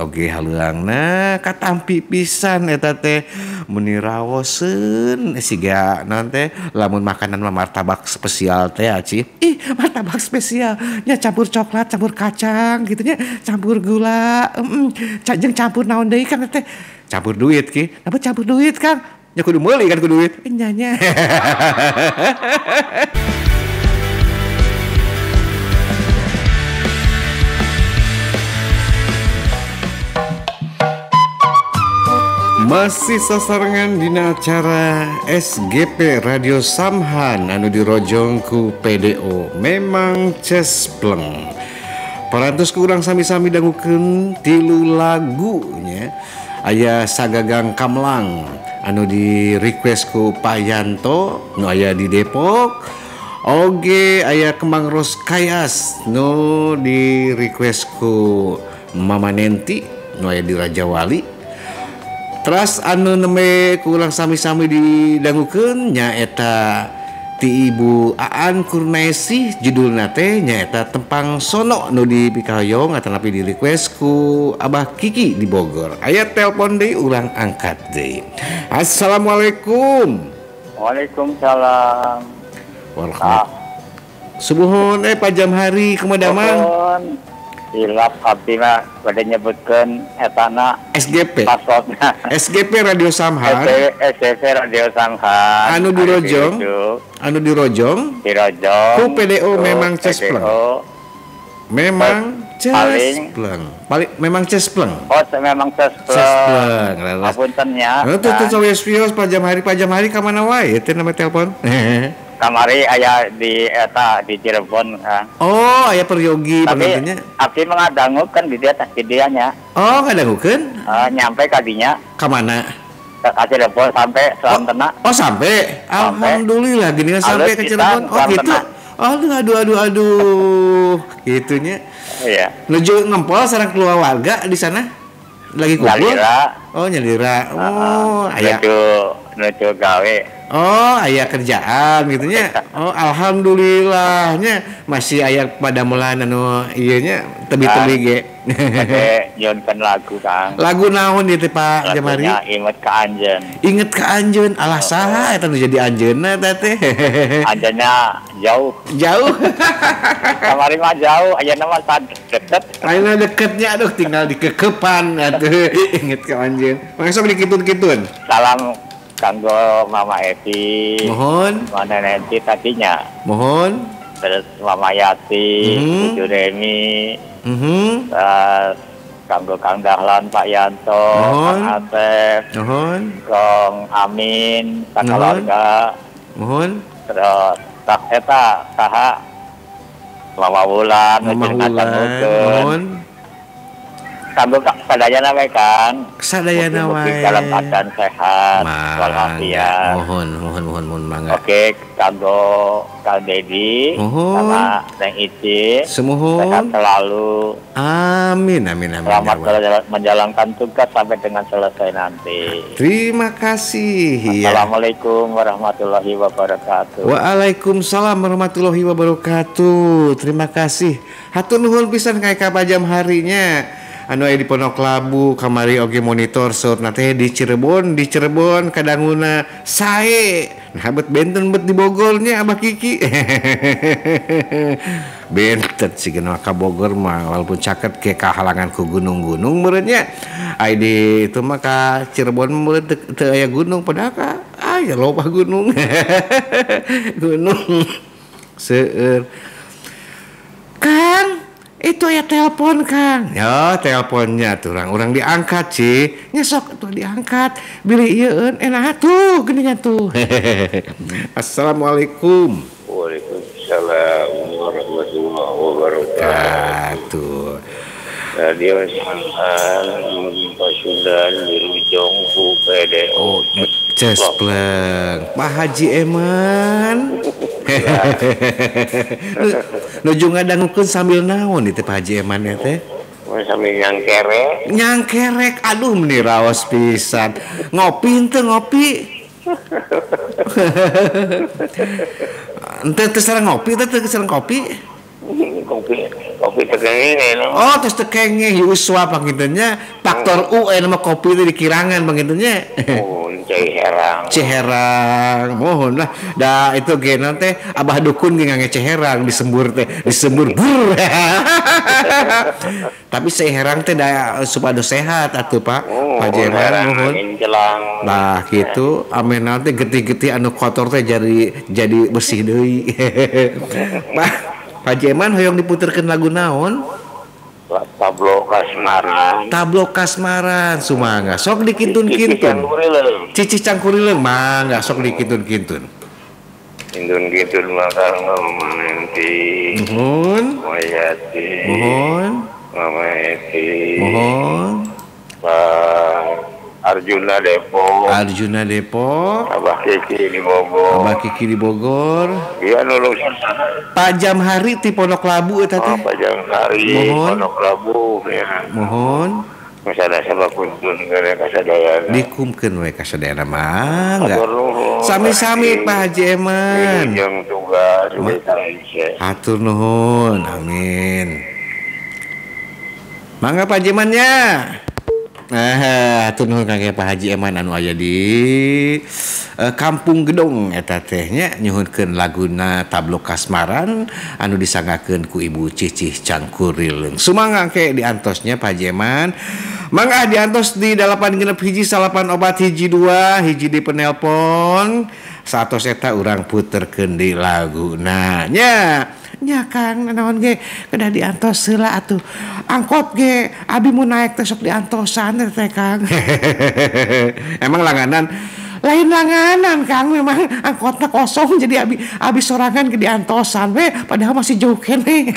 oge haluangna katampi pisan eta teh muni rawoseun siga naon teh lamun makanan mah martabak spesial teh aci. Ih, martabak spesial nya campur coklat, campur kacang gitu nya, campur gula, jeung campur naon deui kan teh? Campur duit ki. Apa campur duit kan? Ya kudu meuli kan kudu duit. Nya. Masih sasarangan dina acara SGP Radio Samhan anu dirojong ku PDO memang cespleng. Parantos kurang sami-sami dangukeun 3 lagunya. Aya Sagagang Kamlang anu di request ku Pak Yanto nu aya di Depok. Oge aya Kembang Ros Kayas nu di request ku Mama Nenti nu aya di Raja Wali. Terus anu neme kurang sami-sami didangukeun nyaeta ti Ibu Aan Kurnaisi judulna teh nyaeta Tempang Sono nu di Pikalayong atanapi di request ku Abah Kiki di Bogor. Aya telepon deui urang angkat deui. Assalamualaikum. Waalaikumsalam. Subuhun Pak Jamhari kumaha damang? Hilap abdi mah bade nyebutkeun etana SGP. Passwordna. SGP Radio Samhan. SGP Radio Samhan. Anu dirojong. Anu dirojong. Ku PDO memang cespleng. Memang cespleng. Memang cespleng. Oh, memang cespleng. Apunten nya. Tuh sawios Pak Jamhari ka mana wae teh nama telepon. Kamari aya di eta di Cirebon kan. Oh, aya peryogi pengertiannya. Abdi mengadangu kan di dia nya. Oh, ngadangukeun? Nyampe ka dinya. Ka mana? Ka Cirebon sampai Selantena. Oh, sampai. Alhamdulillah gini sampai ke Cirebon. Oh, gitu. Aduh. Gitunya. Iya. Nuju ngempol sareng keluarga di sana. Lagi kumpul. Oh, nyalira. Oh, aya nuju gawe. Oh, aya kerjaan gitunya. Oh, alhamdulillahnya masih aya padamelan anu ieu nya tebi-tebi ge. Oke, nyeunkeun lagu Kang. Lagu naon ieu teh Pak Jamari? Inget ka Anjeun. Inget ka Anjeun. Alah saha eta nu jadi anjeunna eta teh? Anjeunna jauh. Jauh. Kamari mah jauh, ayeuna mah deket. Ayeuna deketnya aduh tinggal di kekepan atuh. Inget ka Anjeun. Mangsa dikitun-kitun. Salam kanggo Mama Eti. Mohon. Mana Nenti tadinya. Mohon. Terus Mama Yati, Cucu Remi. Terus kanggo Kang Dahlan, Pak Yanto, Kang Asep. Mohon. Kang Amin, Kang keluarga. Mohon. Terus tak eta saha Mama Wulan, Mohon. Kanggo sadayana wae Kang. Sadayana wae. Dalam keadaan sehat walafiat. Mohon mangga. Oke, kanggo Kang Dedi sama Neng Ici. Semohon. Sehat selalu. Amin. Selamat menjalankan tugas sampai dengan selesai nanti. Terima kasih. Assalamualaikum warahmatullahi wabarakatuh. Waalaikumsalam warahmatullahi wabarakatuh. Terima kasih. Hatur nuhun pisan kae ka Pak Jamharinya. Anu aya di Pondok Labu kamari oge monitor saurna teh di Cirebon kadanguna sae. Nah bet benten bet di Bogornya Abah Kiki. Benten sigeuna ka Bogor mah walaupun caket ke kahalangan ku gunung-gunung meureun nya. Ai di itu mah ka Cirebon meureun teu aya gunung padahal ka aya loba gunung. Gunung seueur. Kang itu ya telepon Kang. Ya teleponnya tuh orang diangkat sih. Nyesok tuh diangkat. Bili ieun enak tuh geuningan tuh. Assalamualaikum. Waalaikumsalam warahmatullahi wabarakatuh. Radio Samhan Pasundan dirujong ku PDO. Cespleng. Pak Haji Eman. Nuju ngadangukeun sambil naon ieu teh Pak Haji Eman teh? Sambil nyangkerek. Nyangkerek. Aduh meni raos pisan. Ngopi teu ngopi. Ente teu sareng ngopi teh teu sareng kopi. Kopi tekengeh. Oh, tos tekengeh uswa pangiteunya Dokter U nama kopi itu di Kirangan begitunya. Oh, Ciherang. Ciherang, mohon lah. Dah itu ge nanti abah dukun ge ngange Ciherang disembur bur. Tapi Ciherang teh da supaya sehat atuh Pak. Pak Jeman mohon. Nah gitu amin nanti getih-getih anu kotor teh jadi bersih deui. Pak Jeman hoyong diputerkeun lagu naon? Tablo Kasmaran. Tablo Kasmaran, sumangga sok dikintun-kintun. Cici Cangkurileung mangga sok dikintun-kintun. Kintun-kintun bakal ngomong nanti. Mohon. Mayati. Mohon. Mama Eti. Mohon. Pak Arjuna Depok. Abah Kiki di Bogor. Iya nulung. Pak Jamhari ti Pondok Labu eta teh. Pak Jamhari Pondok Labu ya. Mohon. Masada sabab kuntun gara kasadayana. Dikumkeun we kasadayana mangga. Sami-sami Pak Haji Eman. Jeung tugas hatur nuhun. Amin. Mangga Pak Haji Emannya. Hatur nuhun kangge Pak Haji Eman anu aya di Kampung Gedong eta teh nya nyuhunkeun laguna Tablo Kasmaran anu disanggakeun ku Ibu Cicih Cangkurileung. Sumangga ke diantosnya Pak Haji Eman. Mangga diantos di 8 hiji salapan obat hiji 2 hiji di penelpon. Satos eta urang puterkeun di laguna nya. Nya Kang naon ge kedah diantos heula atuh. Angkot ge abi mun naik teh sok diantosan teh Kang. Emang langganan lain langanan Kang, memang angkotnya kosong jadi abi sorangan ke diantosan we padahal masih jauh kene.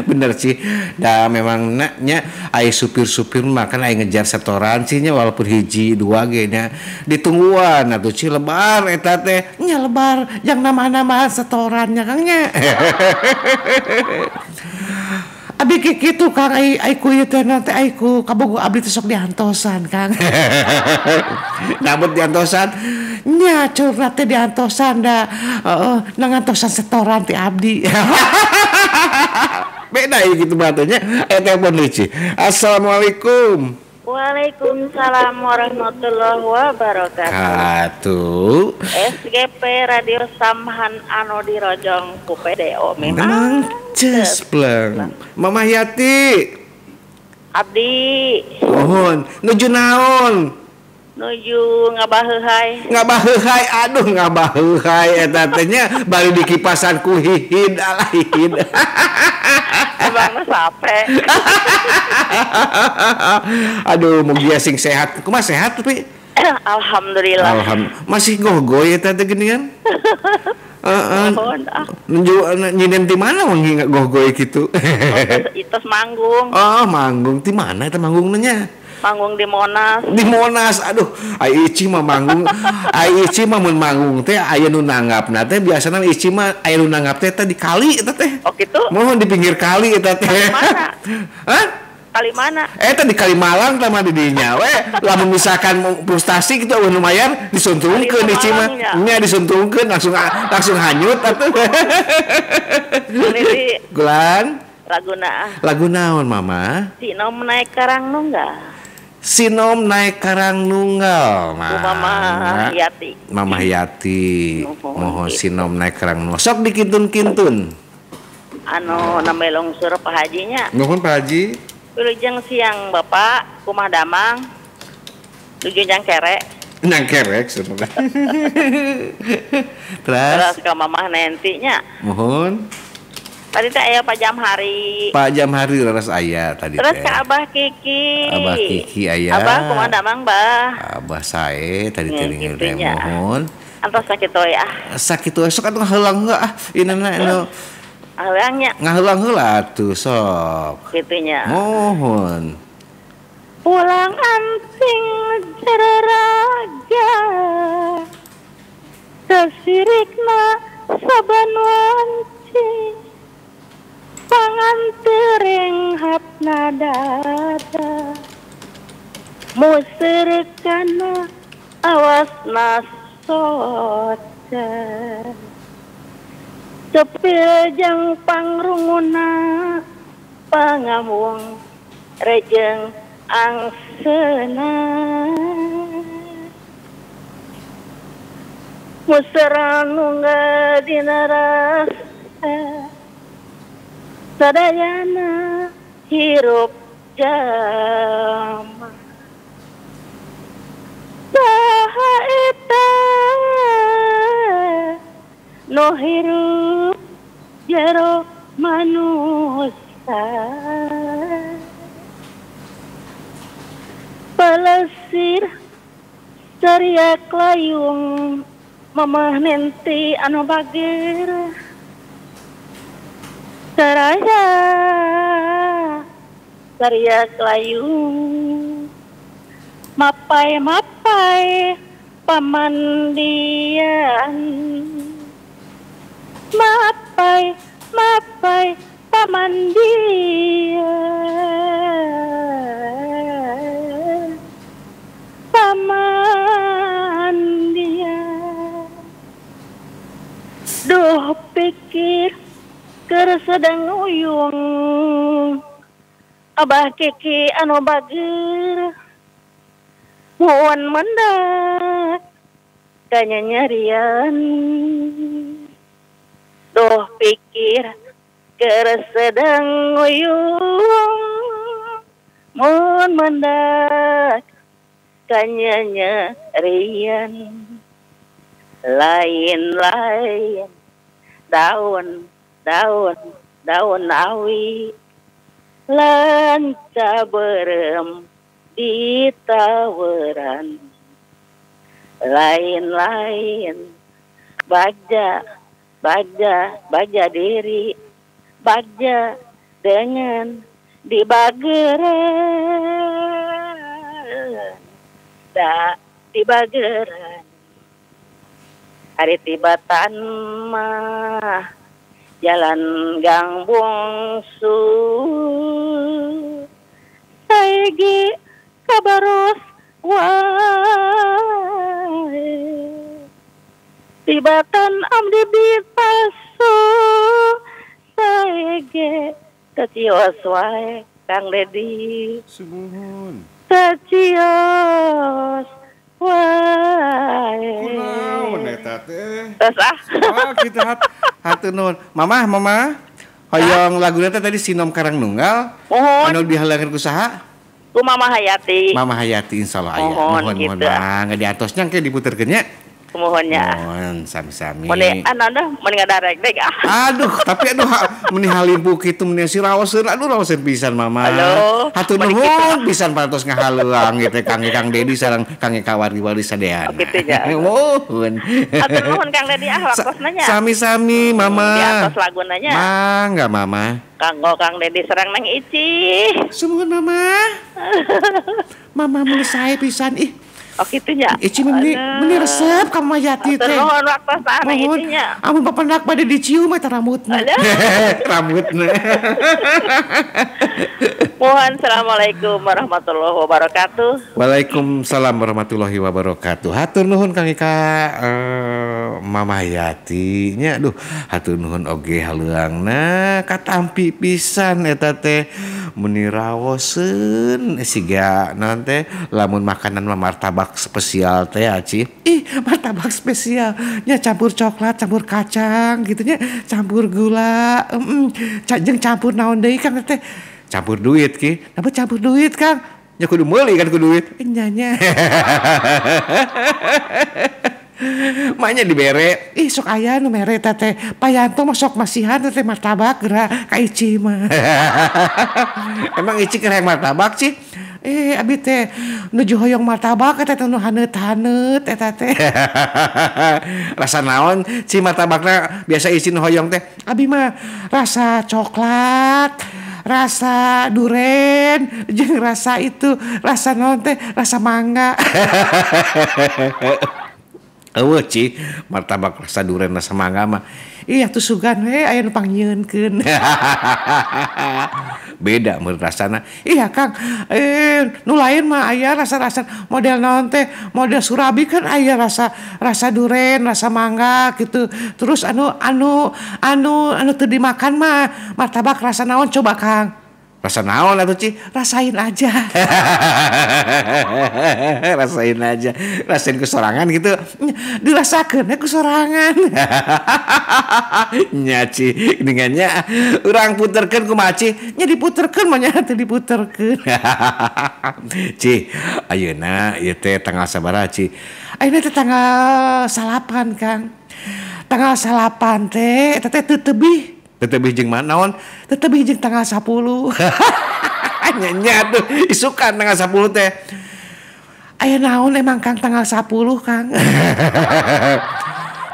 Bener sih. Da memang nya aya supir-supir makan aya ngejar setoran sih nya walaupun hiji 2 ge nya ditungguan atuh ci lebar eta teh nya lebar jang nama-nama setorannya Kang nya. Abi kitu Kang aiku ieu teh nanti aiku kabogo abdi teh sok diantosan Kang. Nabut diantosan nya curhat teh diantosan da nangantosan setoran ti abdi. Beda ya gitu batanya. Telepon Lici. Assalamualaikum. Waalaikumsalam warahmatullahi wabarakatuh. SGP Radio Samhan anu dirojong ku PDO memang cespleng. Mama Yati. Abdi. Mohon nuju naon? Nuju ngabaheuhai. Ngabaheuhai aduh ngabaheuhai eta teh nya bari di kipasan ku hihid alahid. Abang sape. Aduh mugia sing sehat. Kumaha sehat tapi? Alhamdulillah. Masih gogoy eta teh geuningan? Nyinen di mana wangi gogoy kitu? Itos manggung. Oh, manggung di mana eta manggungna nya? Manggung di Monas. Di Monas. Aduh, ai Ici mah manggung. Ai Ici mah mun manggung teh aya nu nanggapna teh biasana Ici mah aya nu nanggap teh di kali eta teh. Oh kitu? Mohon di pinggir kali eta teh. Mana? Hah? Kali mana? Eta di Kalimalang teh mah di dinya we. Lamun misalkan frustasi kitu eueuh lumayan disuntungkeun Ici mah. Nya disuntungkeun langsung hanyut atuh. Ini Gulan. Lagu naon Mama? Sinom naik karang nunggal. Sinom naik karang nunggal. Mama Yati. Mama Yati. Mohon sinom naik karang nunggal. Sok dikintun-kintun. Anu nambe longsur Pak Hajinya. Mohon Pak Haji. Wilujeng siang Bapak kumah damang. Nuju Nyangkerek. Nyangkerek sebenarnya. Terus ke Mamah Nentinya. Mohon. Tadi teh aya Pak Jamhari. Pak Jamhari laras aya tadi teh. Terus ke Abah Kiki. Abah Kiki aya. Abah kumaha damang Bah? Abah sae tadi teh teh mohon. Antos sakit we Sakit we sok atuh heulang heula inana anu. Heulangnya. Ngaheulang heula atuh sok. Kitunya. Mohon. Pulang anting ceraraga. Sesirikna saban wanci. Pangantering hapna dada musirkana awasna soca cepil jang pangrunguna pangamuang rejeng angsena musranu ngadina rasa sadayana hirup jama saha eta no hirup jero manusia palesir sariak layung mamah nenti anu bagir saraya sariak layung mapai pamandian mapai pamandian duh pikir keur sedang uyung abah kiki anu bagir muon mendak kanyanyarian duh pikir keur sedang uyung muon mendak kanyanyarian lain-lain daun awi lanca berem di taweran lain-lain baja diri baja dengan dibageran dibageran hari tibatan mah jalan gang bungsu saigi kabaros wae tibatan abdi bipasu saigi tecios wae Kang Dedi Sumuhun tecios wae kunaon eta teh kita hatur nuhun mama hoyong laguna teh tadi Sinom Karangnunggal anu dihalangan ku saha ku Mama Hayati insyaallah aya mohon mah ngadiantosnya engke diputerkeun nya Mohonnya. Mohon sami-sami. Meni ananda meni ngadarek deg. Aduh, tapi meni halimpu kitu meni siraoseun. Aduh raoseun pisan Mama. Hatur nuhun pisan parantos ngahaluang gitu Kang Dedi sareng Kang Kawari-wari sadeana. Kitu nya. Mohon. Hatur nuhun Kang Dedi waktos nanya. Sami-sami Mama. Di atas lagunanya. Mangga Mama. Kanggo Kang Dedi sareng Nang Ici. Sumuhun Mama. Mama mun sae pisan ih. Oh gitunya. Ici meni resep ka Mayati teh. Nuhun waktos sana itinya. Amun papendak bade dicium eta rambutna. Rambutna. Mohon assalamualaikum warahmatullahi wabarakatuh. Waalaikumsalam warahmatullahi wabarakatuh. Hatur nuhun Kang Ika Mama Hayati nya aduh hatur nuhun oge haleuangna katampi pisan eta teh meni raoseun siga naon teh lamun makanan martabak spesial teh Aci. Ih, martabak spesial nya campur coklat, campur kacang gitu nya, campur gula, jeung campur naon deui Kang teh? Campur duit ki. Napa campur duit Kang? Nya kudu meuli kan kudu duit. Nya. Maknya dibere, ih sok aya nu mere teh. Payanto mah sok masihan teh martabak geura ka Ici mah. Emang Ici keur hayang martabak sih? Abi teh nuju hoyong martabak eta teh nu haneut-haneut eta teh. Rasa naon si martabakna biasa Ici nu hoyong teh? Abi mah rasa coklat, rasa duren, jeung rasa itu, rasa naon teh? Rasa mangga. Eueuh Ci, martabak rasa duren rasa mangga mah. Iya tuh sugan we aya nu pangyieunkeun. Beda mun rasana. Iya Kang, nu lain mah aya rasa-rasa model naon teh? Model surabi kan aya rasa duren, rasa mangga gitu. Terus anu teu dimakan mah martabak rasa naon coba Kang? Rasa naon atuh Ci? Rasain aja. Rasain aja. Rasain kesorangan gitu. Dirasakeun kesorangan. Nya Ci, dengannya urang puterkeun kumaha Ci? Nya diputerkeun mah nya teh diputerkeun. Ci, ayeuna ieu teh tanggal sabaraha Ci? Ayeuna teh tanggal 8 Kang. Tanggal 8 teh eta teh teu tebih. Tetebih jeung mana naon? Tetebih jeung tanggal 10. Nya tuh isukan tanggal 10 teh. Aya naon emang Kang tanggal 10 Kang?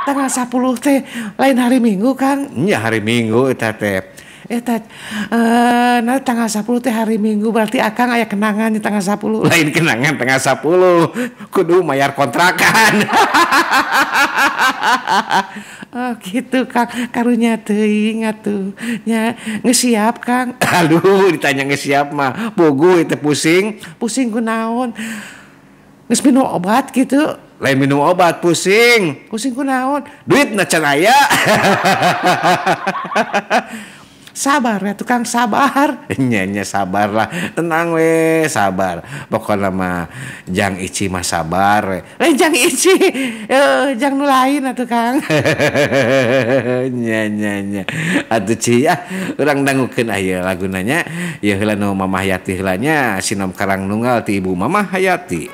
Tanggal 10 teh lain hari Minggu Kang. Nya hari Minggu eta teh. Nah tanggal 10 teh hari Minggu berarti Akang aya kenangan di tanggal 10. Lain kenangan tanggal 10. Kudu mayar kontrakan. Oh gitu Kang, karunya teuing atuh. Nya ngesiap Kang. Aduh ditanya ngesiap mah bogu itu pusing. Pusing kunaon? Geus minum obat gitu. Lain minum obat pusing. Pusing kunaon? Duit na can aya. Sabar ya tukang sabar. Nya sabar lah. Tenang we sabar. Pokoknya mah jang ici mah sabar we. Jang ici. Jang nu lain atuh Kang. Nya. Atuh Ci ya. Urang dangukeun aya laguna nya. Ieu heula nu Mamah Hayati heula nya sinom karang nunggal ti Ibu Mamah Hayati.